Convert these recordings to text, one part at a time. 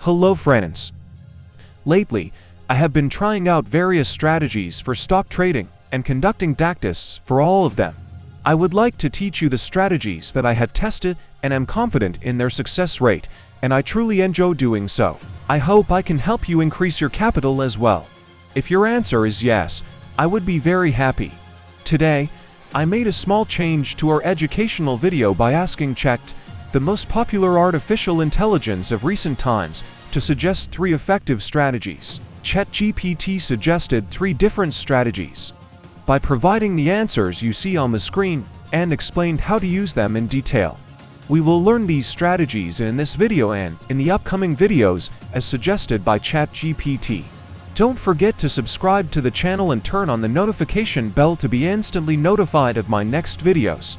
Hello friends. Lately, I have been trying out various strategies for stock trading and conducting tactics for all of them. I would like to teach you the strategies that I have tested and am confident in their success rate, and I truly enjoy doing so. I hope I can help you increase your capital as well. If your answer is yes, I would be very happy. Today, I made a small change to our educational video by asking ChatGPT, the most popular artificial intelligence of recent times, to suggest 3 effective strategies. ChatGPT suggested 3 different strategies. By providing the answers you see on the screen and explained how to use them in detail. We will learn these strategies in this video and in the upcoming videos as suggested by ChatGPT. Don't forget to subscribe to the channel and turn on the notification bell to be instantly notified of my next videos.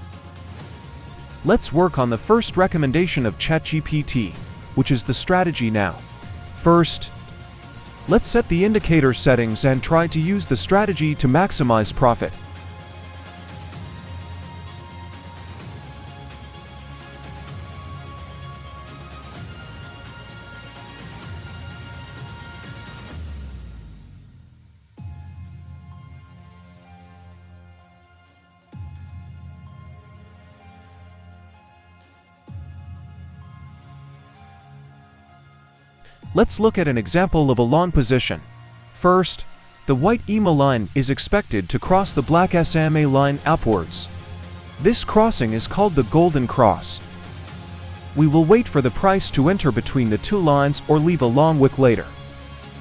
Let's work on the first recommendation of ChatGPT, which is the strategy now. First, let's set the indicator settings and try to use the strategy to maximize profit. Let's look at an example of a long position. First, the white EMA line is expected to cross the black SMA line upwards. This crossing is called the golden cross. We will wait for the price to enter between the 2 lines or leave a long wick later.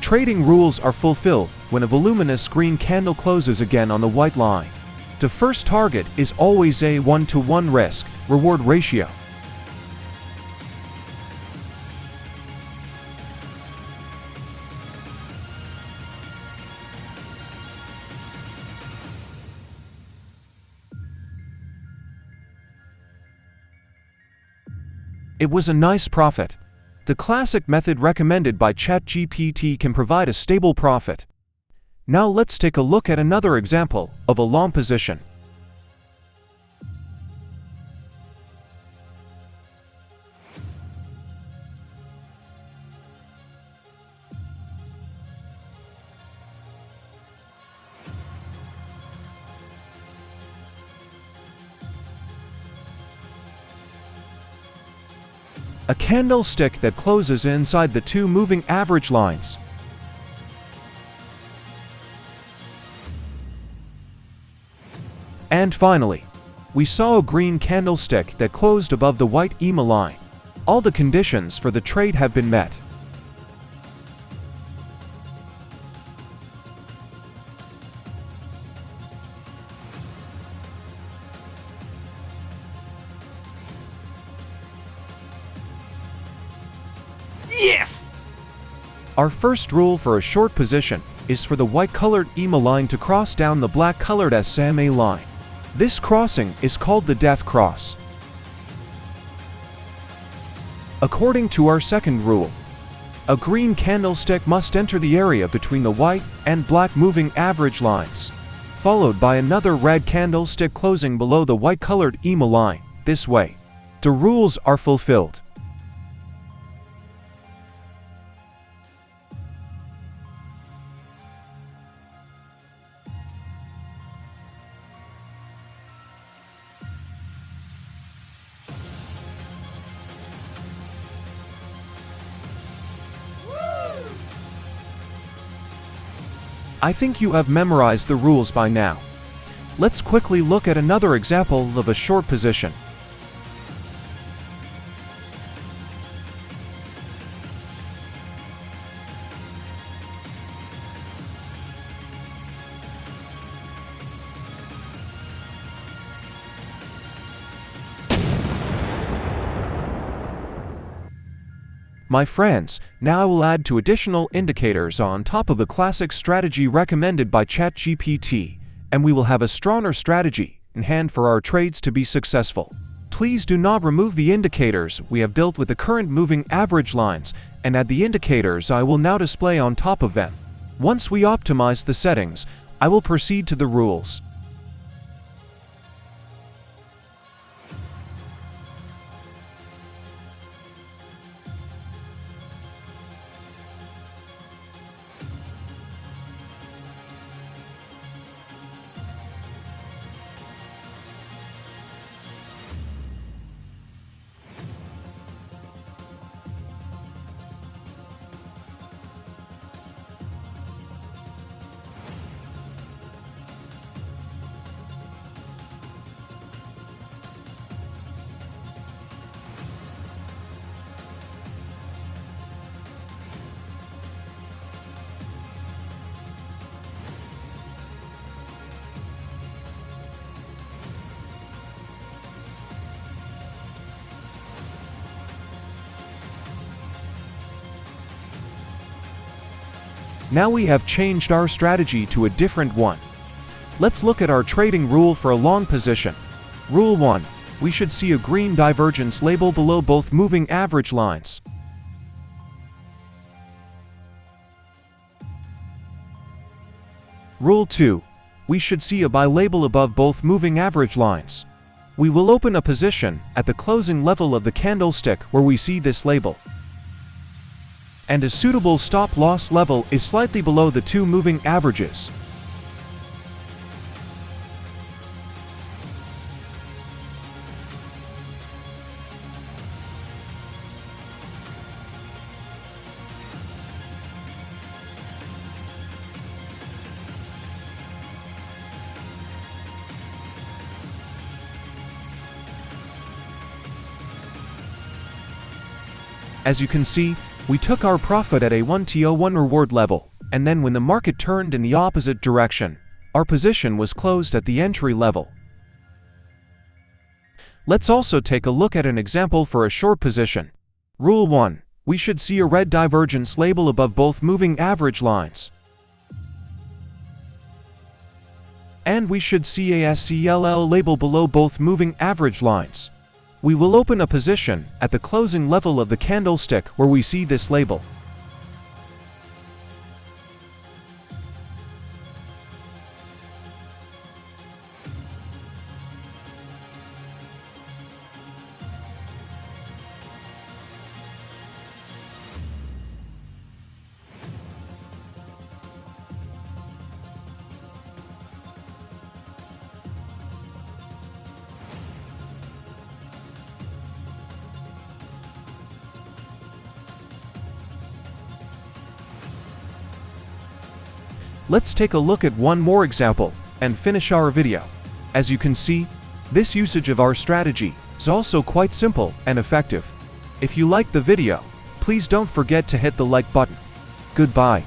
Trading rules are fulfilled when a voluminous green candle closes again on the white line. The first target is always a 1-to-1 risk-reward ratio. It was a nice profit. The classic method recommended by ChatGPT can provide a stable profit. Now let's take a look at another example of a long position. A candlestick that closes inside the 2 moving average lines. And finally, we saw a green candlestick that closed above the white EMA line. All the conditions for the trade have been met. Yes! Our first rule for a short position is for the white-colored EMA line to cross down the black-colored SMA line. This crossing is called the death cross. According to our second rule, a green candlestick must enter the area between the white and black moving average lines, followed by another red candlestick closing below the white-colored EMA line. This way, the rules are fulfilled. I think you have memorized the rules by now. Let's quickly look at another example of a short position. My friends, now I will add 2 additional indicators on top of the classic strategy recommended by ChatGPT, and we will have a stronger strategy in hand for our trades to be successful. Please do not remove the indicators we have built with the current moving average lines, and add the indicators I will now display on top of them. Once we optimize the settings, I will proceed to the rules. Now we have changed our strategy to a different one. Let's look at our trading rule for a long position. Rule 1. We should see a green divergence label below both moving average lines. Rule 2. We should see a buy label above both moving average lines. We will open a position at the closing level of the candlestick where we see this label. And a suitable stop loss level is slightly below the two moving averages. As you can see, we took our profit at a 1T01 reward level, and then when the market turned in the opposite direction, our position was closed at the entry level. Let's also take a look at an example for a short position. Rule 1. We should see a red divergence label above both moving average lines. And we should see a SCLL label below both moving average lines. We will open a position at the closing level of the candlestick where we see this label. Let's take a look at one more example and finish our video. As you can see, this usage of our strategy is also quite simple and effective. If you liked the video, please don't forget to hit the like button. Goodbye.